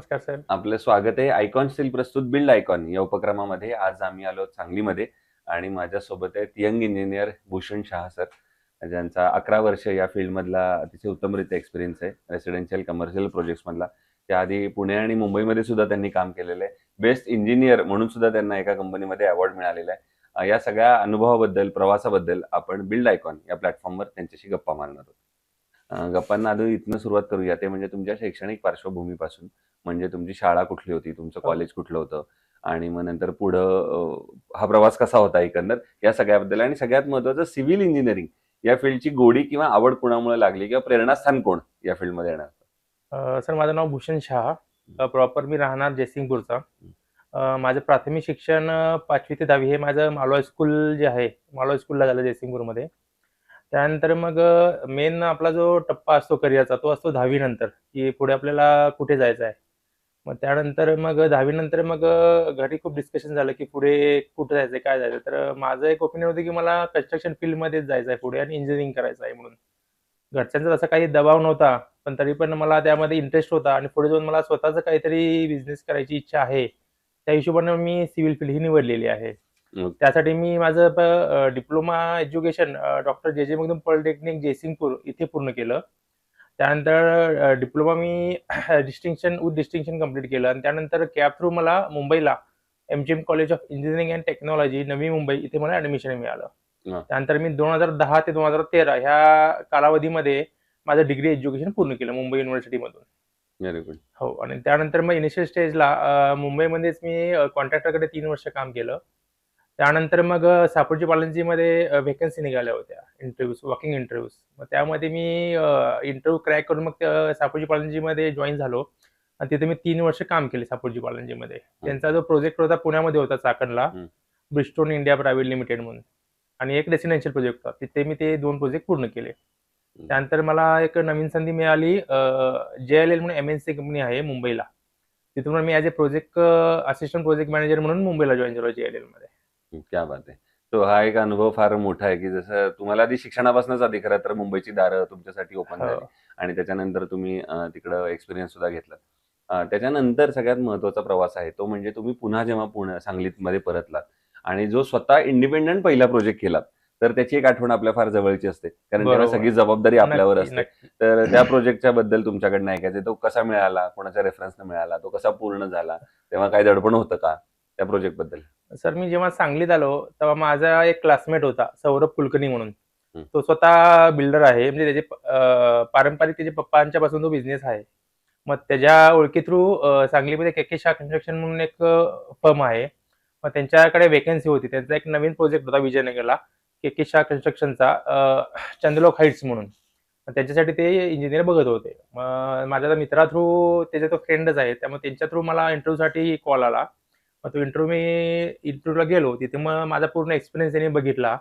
नमस्कार सर. आपलं स्वागत आहे आयकॉन स्टील प्रस्तुत बिल्ड आयकॉन या उपक्रमामध्ये. आज आम्ही आलो सांगलीमध्ये आणि माझ्यासोबत आहेत young engineer Bhushan Shah sir, ज्यांचा 11 वर्ष या फील्डमधला अतिशय उत्तमरित्या एक्सपिरियन्स आहे रेसिडेन्शियल कमर्शियल प्रोजेक्ट्समधला. त्याआधी पुणे आणि मुंबईमध्ये सुद्धा त्यांनी काम केलेलं आहे. बेस्ट इंजिनियर म्हणून सुद्धा त्यांना एका कंपनीमध्ये अवॉर्ड मिळालेला आहे. या सगळ्या अनुभवाबद्दल, प्रवासाबद्दल आपण बिल्ड आयकॉन या प्लॅटफॉर्मवर त्यांच्याशी गप्पा मारणार आहोत. गप्पांना आधी इथनं सुरुवात करूया, ते म्हणजे तुमच्या शैक्षणिक पार्श्वभूमीपासून. म्हणजे तुमची शाळा कुठली होती, तुमचं हो. कॉलेज कुठलं होतं आणि मग नंतर पुढं हा प्रवास कसा होता एकंदर, या सगळ्याबद्दल. आणि सगळ्यात महत्त्वाचं, सिव्हिल इंजिनिअरिंग या फील्डची गोडी किंवा आवड कुणामुळे लागली किंवा प्रेरणास्थान कोण या फील्डमध्ये येणार? सर माझं नाव भूषण शहा. प्रॉपर मी राहणार जयसिंगपूरचा. माझं प्राथमिक शिक्षण 5वी ते 10वी हे माझं मालवा हायस्कूल जे आहे, मालवा हायस्कूलला झालं जयसिंगपूरमध्ये. त्यानंतर मग मेन आपला जो टप्पा असतो करिअरचा तो असतो 10वी नंतर, की पुढे आपल्याला कुठे जायचं आहे. मग त्यानंतर मग 10वी नंतर मग घरी खूप डिस्कशन झालं, की पुढे कुठे जायचं काय जायचं. तर माझं एक ओपिनियन होतं, की मला कन्स्ट्रक्शन फील्डमध्येच जायचं आहे पुढे आणि इंजिनिअरिंग करायचं आहे म्हणून. घरच्यांचा तसा काही दबाव नव्हता, पण तरी पण मला त्यामध्ये इंटरेस्ट होता आणि पुढे जाऊन मला स्वतःचं काहीतरी बिझनेस करायची इच्छा आहे. त्या हिशोबाने मी सिव्हिल फील्ड ही निवडलेली आहे. मग त्यासाठी मी माझं डिप्लोमा एज्युकेशन डॉक्टर जे मगदूम पॉलिटेक्निक जयसिंगपूर इथे पूर्ण केलं. त्यानंतर diploma me distinction with distinction complete केलं आणि त्यानंतर कॅप थ्रू मला मुंबईला MGM college of engineering and technology Navi Mumbai इथे मला ॲडमिशन मिळालं. हां. त्यानंतर मी 2010 ते 2013 ह्या कालावधीमध्ये माझं डिग्री एज्युकेशन पूर्ण केलं मुंबई युनिव्हर्सिटीमधून. Very good. हो. आणि त्यानंतर मग इनिशियल स्टेजला मुंबईमध्येच मी कॉन्ट्रॅक्टरकडे 3 वर्ष काम केलं. त्यानंतर मग सापोर्टची कॉलेजमध्ये व्हेकन्सी निघाल्या होत्या, इंटरव्ह्यूज, वॉकिंग इंटरव्ह्यूज. मग त्यामध्ये मी इंटरव्ह्यू क्रॅक करून मग सापोर्टची कॉलेजमध्ये जॉइन झालो आणि तिथे मी 3 वर्ष काम केले सापोर्टची कॉलेजमध्ये. त्यांचा जो प्रोजेक्ट होता पुण्यामध्ये होता चाकणला, ब्रिस्टोन इंडिया प्रायव्हेट लिमिटेड म्हणून, आणि एक रेसिडेन्शियल प्रोजेक्ट होता. तिथे मी ते 2 प्रोजेक्ट पूर्ण केले. त्यानंतर मला एक नवीन संधी मिळाली, JLL म्हणून MNC कंपनी आहे मुंबईला. तिथून मी as a project assistant project manager म्हणून मुंबईला जॉइन झालो JLL मध्ये. क्या बात आहे. तो हा एक अनुभव फार मोठा आहे, की जसं तुम्हाला आधी शिक्षणापासूनच आधी खरं तर मुंबईची दारं तुमच्यासाठी ओपन हो. झाली आणि त्याच्यानंतर तुम्ही तिकडं एक्सपिरियन्स सुद्धा घेतला. त्याच्यानंतर सगळ्यात महत्त्वाचा प्रवास आहे तो म्हणजे तुम्ही पुन्हा जेव्हा सांगलीमध्ये परतलात आणि जो स्वतः इंडिपेंडंट पहिला प्रोजेक्ट केलात, तर त्याची एक आठवण आपल्या फार जवळची असते. कारण तेव्हा बरोबर. सगळी जबाबदारी आपल्यावर नक्की, असते. नक्की. तर त्या प्रोजेक्टच्या बद्दल तुमच्याकडनं ऐकायचं आहे. तो कसा मिळाला? कोणाच्या रेफरन्सनं मिळाला? तो कसा पूर्ण झाला? तेव्हा काही दडपण होतं का त्या प्रोजेक्टबद्दल? सर मी जेव्हा सांगलीत आलो, तेव्हा माझा एक क्लासमेट होता सौरभ कुलकर्णी म्हणून. हं. तो स्वतः बिल्डर आहे. म्हणजे त्याचे पारंपरिक त्याच्या पप्पांच्यापासून तो बिझनेस आहे. मग त्याच्या ओळखी थ्रू सांगलीमध्ये के शाह कन्स्ट्रक्शन म्हणून एक फर्म आहे. मग त्यांच्याकडे व्हेकन्सी होती. त्यांचा एक नवीन प्रोजेक्ट होता विजयनगरला, के शाह कन्स्ट्रक्शनचा, चंद्रलोक हाईट्स म्हणून. मग त्याच्यासाठी ते इंजिनिअर बघत होते. मग माझ्या मित्रा थ्रू, त्याचा तो फ्रेंडच आहे. त्यामुळे त्यांच्या थ्रू मला इंटरव्ह्यूसाठी कॉल आला. मग तो इंटरव्ह्यूला गेलो. तिथे मग माझा पूर्ण एक्सपिरियन्स त्यांनी बघितला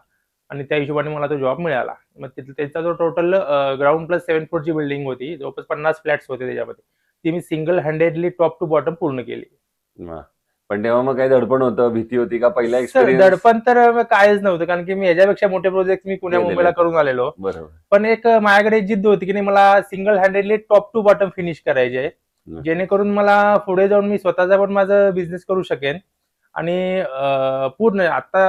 आणि त्या हिशोबाने मला तो जॉब मिळाला. मग तिथे त्यांचा जो टोटल ग्राउंड प्लस 7 फ्लोअरची बिल्डिंग होती. जवळपास 50 फ्लॅट्स होते त्याच्यामध्ये. ती मी single handedly top to bottom पूर्ण केली. वाह! पण तेव्हा मग काही दडपण होतं, भीती होती का? पहिला सर एक्सपिरियन्स दडपण तर काहीच नव्हतं, कारण की मी ह्याच्यापेक्षा मोठे प्रोजेक्ट मी पुण्या केलेले मुंबईला आहेत. करून आलेलो. बरोबर. पण एक माझ्याकडे एक जिद्द होती, की नाही मला single handedly top to bottom finish करायचे आहे. हं. जेणेकरून मला पुढे जाऊन मी स्वतःचा पण माझा बिझनेस करू शकेन आणि पूर्ण आता,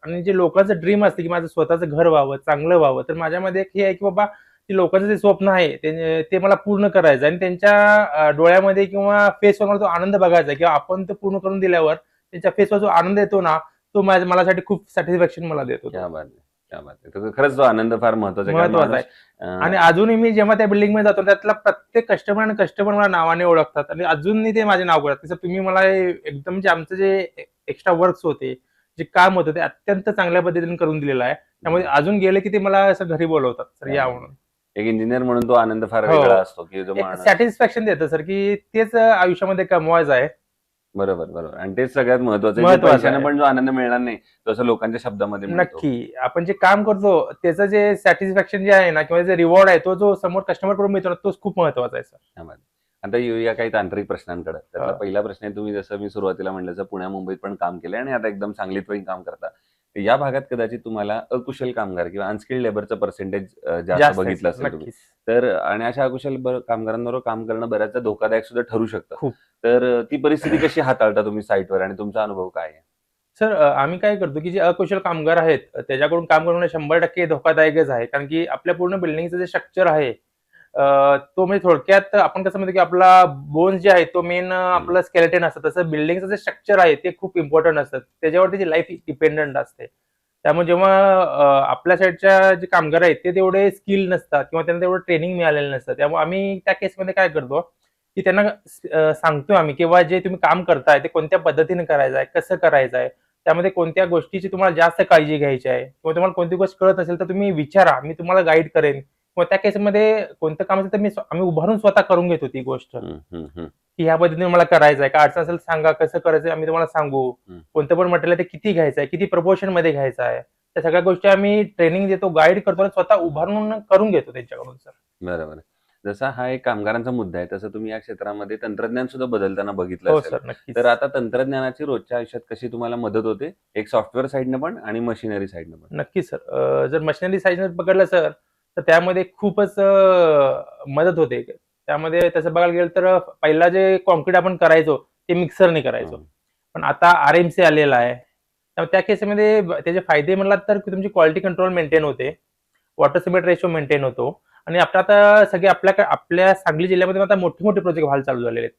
आणि जे लोकांचं ड्रीम असते, की माझं स्वतःचं घर व्हावं, चांगलं व्हावं. तर माझ्यामध्ये एक हे आहे, की बाबा ते लोकांचं जे स्वप्न आहे ते मला पूर्ण करायचं आणि त्यांच्या डोळ्यामध्ये किंवा फेसवर मला तो आनंद बघायचा आहे, किंवा आपण ते पूर्ण करून दिल्यावर त्यांच्या फेसवर जो आनंद येतो ना, तो माझ्यासाठी खूप सॅटिस्फॅक्शन मला देतो तो. क्या बात है! क्या बात है! तर खरंच तो आनंद फार महत्त्वाचा आहे. कारण महत्वाचा माणूस आहे. आणि अजूनही मी जेव्हा त्या बिल्डिंगमध्ये जातो, त्यातला प्रत्येक कस्टमर मला नावाने ओळखतात आणि अजूनही ते माझे नाव करतात. तसं तुम्ही मला एकदम जे आमचं जे एक्स्ट्रा वर्क्स होते, जे काम होतं ते अत्यंत चांगल्या पद्धतीने करून दिलेलं आहे. त्यामुळे अजून गेले की ते मला असं घरी बोलवतात, "सर या" म्हणून. एक इंजिनिअर म्हणून तो आनंद फार हो. वेगळा असतो, की जो एक माणूस सॅटिस्फॅक्शन देतं सर, की तेच आयुष्यामध्ये कमवायचं आहे. बरोबर, बरोबर. आणि तेच सगळ्यात महत्त्वाचं आहे. जे महत्वाचं पैशाने आहे. पण जो आनंद मिळणार नाही, तो असं लोकांच्या शब्दामध्ये मिळतो. नक्की. आपण जे काम करतो त्याचं जे सॅटिस्फॅक्शन जे आहे ना, किंवा जे रिवॉर्ड आहे, तो जो समोर कस्टमरकडून मिळतो ना, तोच खूप महत्वाचा आहे सर. क्या बात है! आता येऊया काही तांत्रिक प्रश्नांकडे. त्यातला हां. पहिला प्रश्न आहे, तुम्ही जसं मी सुरुवातीला म्हटलं तसं पुण्या मुंबईत पण काम केलंय आणि आता एकदम सांगलीत पण काम करता. या भागात कदाचित तुम्हाला अकुशल कामगार किंवा अनस्किल्ड लेबरचं पर्सेंटेज जास्त जास्त आहे बघितलं सर, असेल तुम्ही. नक्कीच. तर आणि अशा अकुशल कामगारांबरोबर काम करणं बऱ्याचदा धोकादायक सुद्धा ठरू शकतं. खूप. तर ती परिस्थिती कशी हाताळता तुम्ही साईटवर आणि तुमचा अनुभव काय आहे? सर आम्ही काय करतो, की जे अकुशल कामगार आहेत, त्याच्याकडून काम करणं 100% धोकादायकच आहे. कारण की आपल्या पूर्ण बिल्डिंगचं जे स्ट्रक्चर आहे, तो म्हणजे थोडक्यात आपण कसं म्हणतो, की आपला बोन्स जे आहे, तो मेन हं. आपलं स्केलेटन असतं. तसं बिल्डिंगचं जे स्ट्रक्चर आहे, ते खूप इम्पोर्टंट असतं. त्याच्यावर त्याची लाईफ डिपेंडंट असते. त्यामुळे जेव्हा आपल्या साईडच्या जे कामगार आहेत, ते तेवढे स्किल नसतात किंवा त्यांना तेवढं ट्रेनिंग मिळालेलं नसतं. त्यामुळे आम्ही त्या केसमध्ये काय करतो, की त्यांना सांगतो आम्ही, किंवा जे तुम्ही काम करताय, ते कोणत्या पद्धतीने करायचं आहे, कसं करायचं आहे. त्यामध्ये कोणत्या गोष्टीची तुम्हाला जास्त काळजी घ्यायची आहे किंवा तुम्हाला कोणती गोष्ट कळत असेल तर तुम्ही विचारा, मी तुम्हाला गाईड करेन. किंवा त्या केसमध्ये कोणतं काम असेल तर आम्ही उभारून स्वतः करून घेतो ती गोष्ट, हं, हं, हं, की ह्या पद्धतीने मला करायचं आहे. काय अडचण असेल सांगा, कसं करायचं आम्ही तुम्हाला सांगू. हं. कोणतं पण मटेरियल ते किती घ्यायचं आहे, किती प्रपोर्शन मध्ये घ्यायचं आहे. त्या सगळ्या गोष्टी आम्ही ट्रेनिंग देतो, गाईड करतो आणि स्वतः उभारून करून घेतो त्यांच्याकडून सर. बरोबर आहे. जसा हा एक कामगारांचा मुद्दा आहे, तसं तुम्ही या क्षेत्रामध्ये तंत्रज्ञान सुद्धा बदलताना बघितलं हो असेल. सर, नक्कीच. तर आता तंत्रज्ञानाची रोजच्या आयुष्यात कशी तुम्हाला मदत होते? एक सॉफ्टवेअर साइडनं पण आणि मशिनरी साइडनं पण? नक्कीच सर. जर मशिनरी साईजने पकडलं सर, तर त्यामध्ये खूपच मदत होते. त्यामध्ये तसं बघायला गेलं तर पहिला जे काँक्रीट आपण करायचो, ते मिक्सरने करायचो. हं, पण आता आर-एम-सी आलेला आहे. तर त्या केसमध्ये त्याचे फायदे म्हणलात तर तुमची क्वालिटी कंट्रोल मेंटेन होते. वॉटर सिमेंट रेशो मेंटेन होतो आणि आता सगळे आपल्या सांगली जिल्ह्यामध्ये आता मोठे-मोठे प्रोजेक्ट व्हायला चालू झालेले आहेत.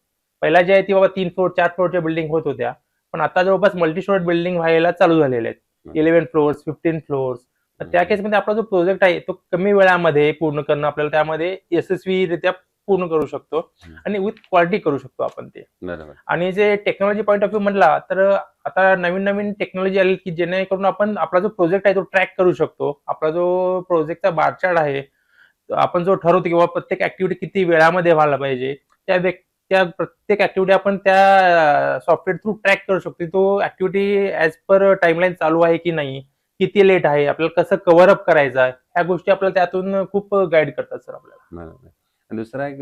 पहिला जे आहे ती बाबा 3 फ्लोर, 4 फ्लोरच्या बिल्डिंग होत होत्या. पण आता जवळपास मल्टी स्टोरेज बिल्डिंग व्हायला चालू झालेल्या आहेत. हं, 11 फ्लोर्स, 15 फ्लोर्स. तर त्या हं, केसमध्ये आपला जो प्रोजेक्ट आहे तो कमी वेळामध्ये पूर्ण करणं आपल्याला त्यामध्ये यशस्वीरित्या पूर्ण करू शकतो हं. आणि विथ क्वालिटी करू शकतो आपण ते. बरोबर. आणि जे टेक्नॉलॉजी पॉईंट ऑफ व्ह्यू म्हटला तर आता नवीन-नवीन टेक्नॉलॉजी आली, की जेणेकरून आपण आपला जो प्रोजेक्ट आहे तो ट्रॅक करू शकतो. आपला जो प्रोजेक्टचा बार चार्ट आहे, तो आपण जो ठरवतो, की बाबा प्रत्येक ॲक्टिव्हिटी किती वेळामध्ये व्हायला पाहिजे. त्या प्रत्येक ॲक्टिव्हिटी आपण त्या सॉफ्टवेअर थ्रू ट्रॅक करू शकतो. तो ॲक्टिव्हिटी ॲज पर टाईमलाईन चालू आहे की नाही, किती लेट आहे, आपल्याला कसं कव्हर अप करायचं आहे, ह्या गोष्टी आपल्याला त्यातून खूप गाईड करतात सर आपल्याला. बरोबर. आणि दुसरा एक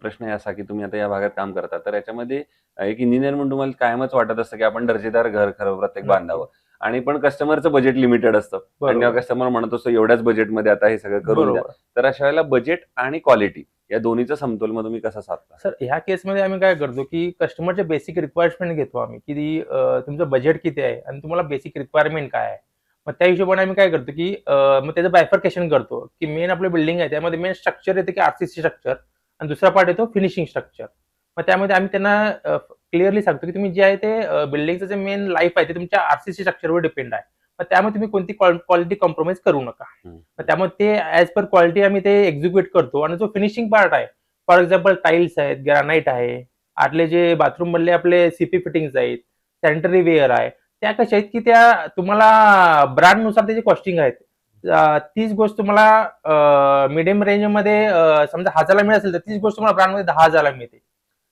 प्रश्न आहे असा, की तुम्ही आता या भागात काम करता, तर याच्यामध्ये एक इंजिनिअर म्हणून तुम्हाला कायमच वाटत असतं, की आपण दर्जेदार घर खरं प्रत्येक नक्की. बांधावं आणि पण कस्टमरचं बजेट लिमिटेड असतं आणि जेव्हा बरोबर, कस्टमर म्हणत असतो, एवढ्याच बजेटमध्ये आता हे सगळं करून द्या. बरोबर. तर अशा वेळेला बजेट आणि क्वालिटी या दोन्हीचा समतोल मग तुम्ही कसा साधता? सर ह्या केसमध्ये आम्ही काय करतो, की कस्टमरचे बेसिक रिक्वायरमेंट घेतो आम्ही, की तुमचं बजेट किती आहे आणि तुम्हाला बेसिक रिक्वायरमेंट काय आहे. मग त्या हिशोबाने आम्ही काय करतो, की मग त्याचं बायफर्केशन करतो, की मेन आपलं बिल्डिंग आहे त्यामध्ये मेन स्ट्रक्चर येतं, की आर-सी-सी स्ट्रक्चर आणि दुसरा पार्ट येतो फिनिशिंग स्ट्रक्चर. मग त्यामध्ये आम्ही त्यांना क्लिअरली सांगतो, की तुम्ही जे आहे ते बिल्डिंगचं जे मेन लाईफ आहे ते तुमच्या आर-सी-सी स्ट्रक्चरवर डिपेंड आहे. मग त्यामुळे तुम्ही कोणती क्वालिटी कॉम्प्रोमाइज करू नका. हं, मग त्यामुळे ते ॲज पर क्वालिटी आम्ही ते एक्झिक्यूट करतो आणि जो फिनिशिंग पार्ट आहे, फॉर एक्झाम्पल टाइल्स आहेत, ग्रॅनाइट आहे, आतले जे बाथरूम मधले आपले सीपी फिटिंग्स आहेत, सॅनिटरी वेअर आहे, त्या कशा आहेत की त्या तुम्हाला ब्रँडनुसार त्याची कॉस्टिंग आहेत. तीच गोष्ट तुम्हाला मीडियम रेंजमध्ये समजा 1000ला मिळत असेल तर तीच गोष्ट तुम्हाला ब्रँडमध्ये 10,000ला मिळते.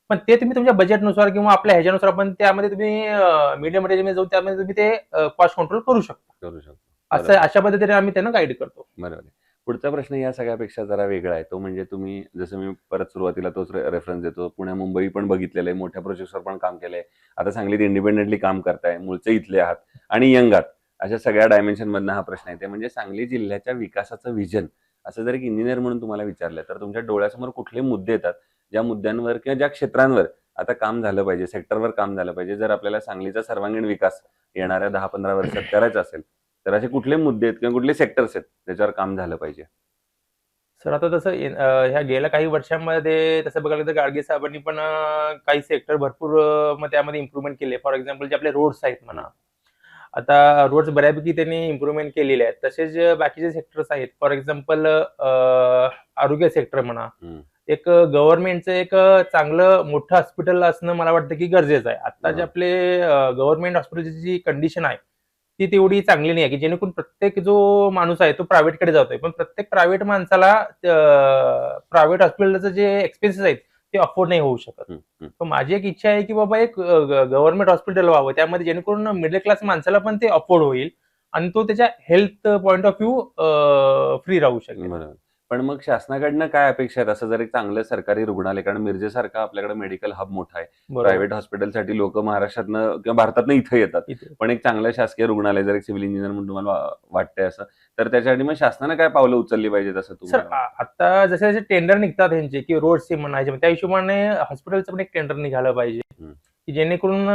पण ते तुम्ही तुमच्या बजेटनुसार किंवा आपल्या ह्याच्यानुसार आपण त्यामध्ये तुम्ही मीडियम रेंजमध्ये जाऊन त्यामध्ये तुम्ही ते कॉस्ट कंट्रोल करू शकता. करू शकतो. असं बरोबर. अशा पद्धतीने आम्ही त्यांना गाईड करतो. बरोबर आहे. पुढचा प्रश्न या सगळ्यापेक्षा जरा वेगळा आहे. तो म्हणजे तुम्ही जसं मी परत सुरुवातीला तोच रेफरन्स देतो. पुणे, मुंबई पण बघितलेलं आहे. मोठ्या प्रोजेक्ट्सवर पण काम केलंय. आता सांगलीत इंडिपेंडेंटली काम करताय. मूळचे इथले आहात आणि यंग आहात. अशा सगळ्या डायमेन्शनमधनं हा प्रश्न आहे. ते म्हणजे सांगली जिल्ह्याच्या विकासाचं व्हिजन असं जर एक इंजिनिअर म्हणून तुम्हाला विचारलं, तर तुमच्या डोळ्यासमोर कुठले मुद्दे येतात, ज्या मुद्द्यांवर किंवा ज्या क्षेत्रांवर आता काम झालं पाहिजे, सेक्टरवर काम झालं पाहिजे, जर आपल्याला सांगलीचा सर्वांगीण विकास येणाऱ्या 10-15 वर्षात करायचा असेल, तर असे कुठले मुद्दे आहेत किंवा कुठले सेक्टर्स आहेत ज्याच्यावर काम झालं पाहिजे? सर आता तसं ह्या गेल्या काही वर्षांमध्ये तसं बघायला तर गाडगे साहेबांनी पण काही सेक्टर भरपूर मग त्यामध्ये इम्प्रूव्हमेंट केले. फॉर एक्झाम्पल जे आपले रोड्स आहेत म्हणा. आता रोड्स बऱ्यापैकी त्यांनी इम्प्रूव्हमेंट केलेले आहेत. तसेच बाकीचे सेक्टर्स आहेत. फॉर एक्झाम्पल आरोग्य सेक्टर म्हणा. हं, एक गव्हर्नमेंटचं एक चांगलं मोठं हॉस्पिटल असणं मला वाटतं की गरजेचं आहे. आता जे बरोबर. आपले गव्हर्नमेंट हॉस्पिटलची जी कंडिशन आहे, ती तेवढी चांगली नाही आहे, की जेणेकरून प्रत्येक जो माणूस आहे तो प्रायव्हेटकडे जातोय. पण प्रत्येक प्रायव्हेट माणसाला प्रायव्हेट हॉस्पिटलचं जे एक्सपेन्सेस आहेत ते अफोर्ड नाही होऊ शकत. हं, हं. तर माझी एक इच्छा आहे, की बाबा एक गव्हर्नमेंट हॉस्पिटल व्हावं. त्यामध्ये जेणेकरून मिडल क्लास माणसाला पण ते अफोर्ड होईल आणि तो त्याच्या health point of view free राहू शकेल. बरोबर. पण मग शासनाकडनं काय अपेक्षा आहेत? असं जर एक चांगलं सरकारी रुग्णालय, कारण मिरजेसारखा आपल्याकडे मेडिकल हब मोठा आहे. बरोबर. प्रायव्हेट हॉस्पिटलसाठी लोक महाराष्ट्रातनं किंवा भारतातनं इथं येतात. इथे. पण एक चांगलं शासकीय रुग्णालय, जर एक सिव्हिल इंजिनियर म्हणून तुम्हाला वाटतंय असं, तर त्याच्यासाठी मग शासनानं काय पावलं उचलली पाहिजेत असं सर तुम्हाला वाटतं? आता जसे जसे टेंडर निघतात ह्यांचे की रोडचे म्हणायचे त्या हिशोबाने हॉस्पिटलचं पण एक टेंडर निघालं पाहिजे हं. की जेणेकरून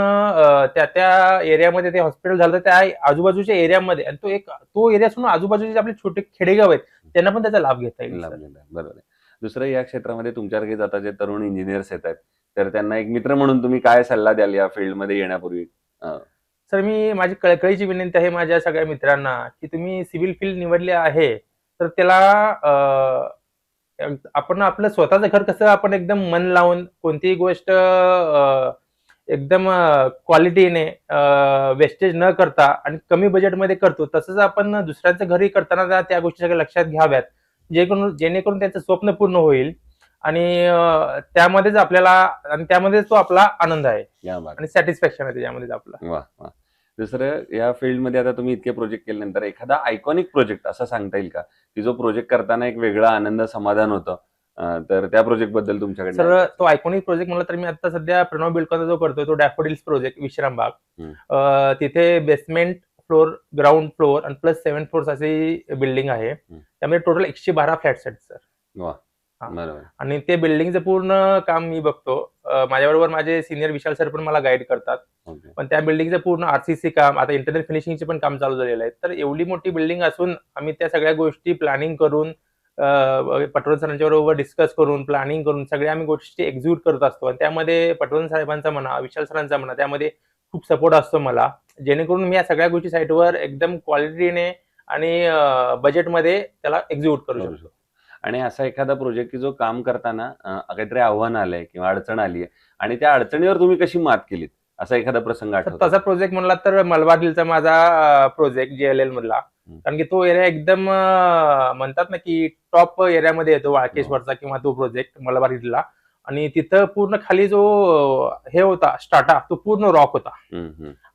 त्या त्या एरियामध्ये ते हॉस्पिटल झालं तर त्या आजूबाजूच्या एरियामध्ये आणि तो एरिया सोडून आजूबाजूचे जे आपले छोटे खेडेगाव आहेत त्यांना पण त्याचा लाभ घेता येईल लाभ सर. मिळाला. बरोबर आहे. दुसरं, या क्षेत्रामध्ये तुमच्यासारखे आता जे तरुण इंजिनियर्स येत आहेत, तर त्यांना एक मित्र म्हणून तुम्ही काय सल्ला द्याल या फील्डमध्ये येण्यापूर्वी? सर मी माझी कळकळीची विनंती आहे माझ्या सगळ्या मित्रांना की तुम्ही सिव्हिल फील्ड निवडले आहे तर त्याला आपण आपलं स्वतःचं घर कसं आपण एकदम मन लावून कोणतीही गोष्ट एकदम क्वालिटीने वेस्टेज न करता आणि कमी बजेटमध्ये करतो तसंच आपण दुसऱ्यांचं घरी करताना त्या गोष्टी सगळ्या लक्षात घ्याव्यात जेणेकरून त्यांचं स्वप्न पूर्ण होईल आणि त्यामध्येच आपल्याला आणि त्यामध्येच तो आपला आनंद आहे या भाग आणि सॅटिस्फॅक्शन आहे त्याच्यामध्येच आपलं. वा वा. दुसरं, या फील्डमध्ये आता तुम्ही इतके प्रोजेक्ट केल्यानंतर एखादा आयकॉनिक प्रोजेक्ट असा सांगता येईल का, की जो प्रोजेक्ट करताना एक वेगळा आनंद, समाधान होतं? तर त्या प्रोजेक्ट बद्दल तुमच्याकडे सर तो आयकॉनिक प्रोजेक्ट म्हणला तर मी आता सध्या प्रणव बिल्डकॉनचा जो करतोय तो डॅफोडिल्स प्रोजेक्ट विश्रामबाग. तिथे बेसमेंट फ्लोर, ग्राउंड फ्लोर आणि प्लस 7 फ्लोर्स अशी बिल्डिंग आहे. त्यामध्ये टोटल 112 फ्लॅट्स आहेत सर. वा. हा. बरोबर. आणि ते बिल्डिंगचं पूर्ण काम मी बघतो. माझ्याबरोबर माझे सिनियर विशाल सर पण मला गाईड करतात. ओके. पण त्या बिल्डिंगचं पूर्ण आरसीसी काम, आता इंटरनल फिनिशिंगचे पण काम चालू झालेलं आहे. तर एवढी मोठी बिल्डिंग असून आम्ही त्या सगळ्या गोष्टी प्लॅनिंग करून पटवर्धन सरांच्या बरोबर डिस्कस करून प्लॅनिंग करून सगळ्या आम्ही गोष्टी एक्झिक्यूट करत असतो आणि त्यामध्ये पटवर्धन साहेबांचा म्हणा, विशाल सरांचा म्हणा, त्यामध्ये खूप सपोर्ट असतो मला. जेणेकरून मी या सगळ्या गोष्टी साईटवर एकदम क्वालिटीने आणि बजेटमध्ये त्याला एक्झिक्यूट करू शकतो. आणि असा एखादा प्रोजेक्ट की जो काम करताना काहीतरी आव्हान आलंय किंवा अडचण आली आहे आणि त्या अडचणीवर तुम्ही कशी मात केलीत, असा एखादा प्रसंग तर आठवतो? तसा प्रोजेक्ट म्हणला तर मलबार हिलचा माझा प्रोजेक्ट JLL मधला. कारण की तो एरिया एकदम म्हणतात ना की टॉप एरियामध्ये येतो वाळकेश्वरचा किंवा तो प्रोजेक्ट मलबार हिलला. आणि तिथं पूर्ण खाली जो हे होता स्टार्टा तो पूर्ण रॉक होता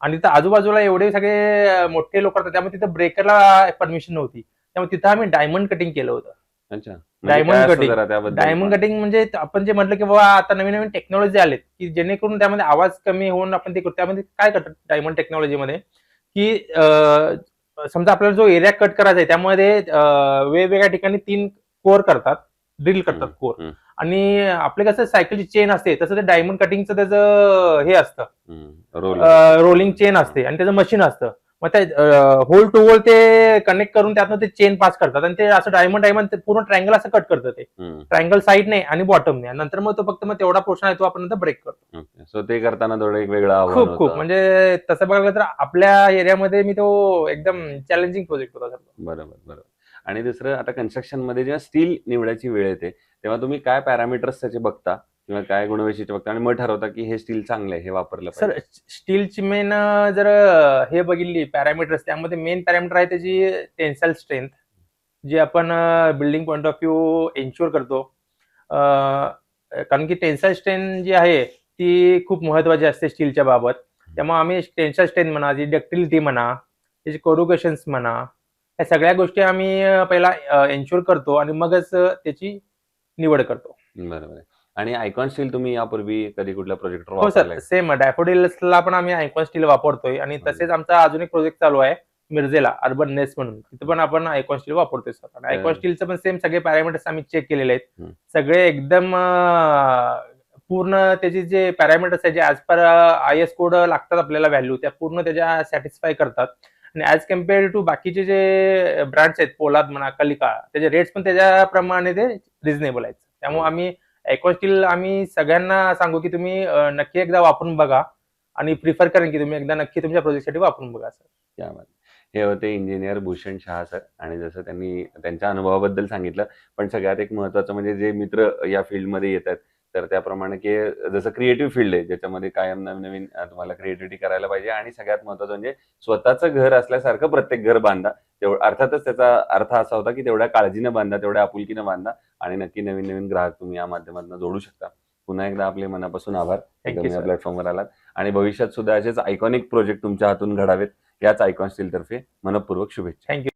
आणि तिथं आजूबाजूला एवढे सगळे मोठे लोक होते त्यामुळे तिथं ब्रेकरला परमिशन नव्हती. त्यामुळे तिथं आम्ही डायमंड कटिंग केलं होतं. अच्छा. Diamond cutting. त्याबद्दल डायमंड कटिंग म्हणजे आपण जे म्हटलं की बाबा आता नवीन नवीन टेक्नॉलॉजी आलेत की जेणेकरून त्यामध्ये आवाज कमी होऊन आपण ते करतो. त्यामध्ये काय करतात डायमंड टेक्नॉलॉजीमध्ये की समजा आपल्याला जो एरिया कट करायचा आहे त्यामध्ये वेगवेगळ्या ठिकाणी 3 कोर करतात, ड्रिल करतात कोर. आणि आपले कसं सायकलची चेन असते तसं ते डायमंड कटिंगचं त्याचं हे असतं, रोलिंग चेन असते आणि त्याचं मशीन असतं. मग त्या होल टू होल ते कनेक्ट करून त्यातनं ते चेन पास करतात आणि ते असं डायमंड पूर्ण ट्रायंगल असं कट करतं ते. ट्रायंगल साईडने आणि बॉटमने. नंतर मग तो फक्त तेवढा पोर्शन आहे तो आपण नंतर ब्रेक करतो. सो ते करताना थोडं एक वेगळं आव्हान खूप होतं. खूप म्हणजे तसं बघायला तर आपल्या एरियामध्ये मी तो एकदम चॅलेंजिंग प्रोजेक्ट होता सर. बरोबर बरोबर. आणि दुसरं, आता कन्स्ट्रक्शन मध्ये जेव्हा स्टील निवडायची वेळ येते तेव्हा तुम्ही काय पॅरामीटर्स त्याचे बघता किंवा काय गुणवैशिष्ट्य बघता आणि मग ठरवता की हे स्टील चांगलं आहे, हे वापरलं सर पाहिजे? स्टीलची मेन जर हे बघितली पॅरामीटर्स त्यामध्ये मेन पॅरामीटर आहे त्याची टेन्साईल स्ट्रेंथ जी आपण building point of view ensure करतो. कारण की टेन्साईल स्ट्रेंथ जी आहे ती खूप महत्वाची असते स्टीलच्या बाबत. त्यामुळे आम्ही टेन्साईल स्ट्रेंथ म्हणा, जी डक्टिलिटी म्हणा, त्याची कोरुगेशन्स म्हणा, या सगळ्या गोष्टी आम्ही पहिला एन्श्युअर करतो आणि मगच त्याची निवड करतो. बरोबर आहे. आणि आयकॉन स्टील तुम्ही यापूर्वी कधी कुठल्या प्रोजेक्टवर हो सर, वापरलाय? सेम डॅफोडिल्सला पण आम्ही आयकॉन स्टील वापरतोय आणि तसेच आमचा अजून एक प्रोजेक्ट चालू आहे मिरजेला अर्बन नेस्ट म्हणून. तिथे पण आपण आयकॉन स्टील वापरतोय सर. आणि आयकॉन स्टीलचं पण सेम सगळे पॅरामीटर्स आम्ही चेक केलेले आहेत. सगळे एकदम पूर्ण त्याचे जे पॅरामीटर्स आहे जे ऍज पर IS कोड लागतात आपल्याला व्हॅल्यू त्या पूर्ण त्याच्या सॅटिस्फाय करतात. आणि ऍज कम्पेअर टू बाकीचे जे ब्रँड्स आहेत पोलाद म्हणा, कलिका, त्याचे रेट्स पण त्याच्याप्रमाणे ते रिझनेबल आहेत. त्यामुळे आम्ही आयकॉन स्टील आम्ही सगळ्यांना सांगू की तुम्ही नक्की एकदा वापरून बघा आणि प्रिफर करेन की तुम्ही एकदा नक्की तुमच्या प्रोजेक्टसाठी वापरून बघा सर. त्यामध्ये हे होते इंजिनियर भूषण शहा सर. आणि जसं त्यांनी त्यांच्या अनुभवाबद्दल सांगितलं, पण सगळ्यात एक महत्वाचं म्हणजे जे मित्र या फील्डमध्ये येतात तर त्याप्रमाणे की जसं क्रिएटिव्ह फील्ड आहे ज्याच्यामध्ये कायम नवीन नवीन तुम्हाला क्रिएटिव्हिटी करायला पाहिजे. आणि सगळ्यात महत्वाचं म्हणजे स्वतःचं घर असल्यासारखं प्रत्येक घर बांधा. अर्थातच त्याचा अर्थ असा होता की तेवढ्या काळजीनं बांधा, तेवढ्या आपुलकीनं बांधा आणि नक्की नवीन नवीन ग्राहक तुम्ही या माध्यमातून जोडू शकता. पुन्हा एकदा आपले मनापासून आभार की तुम्ही या प्लॅटफॉर्मवर आलात आणि भविष्यात सुद्धा असेच आयकॉनिक प्रोजेक्ट तुमच्या हातून घडावेत याच आयकॉन स्टील तर्फे मनपूर्वक शुभेच्छा. थँक्यू.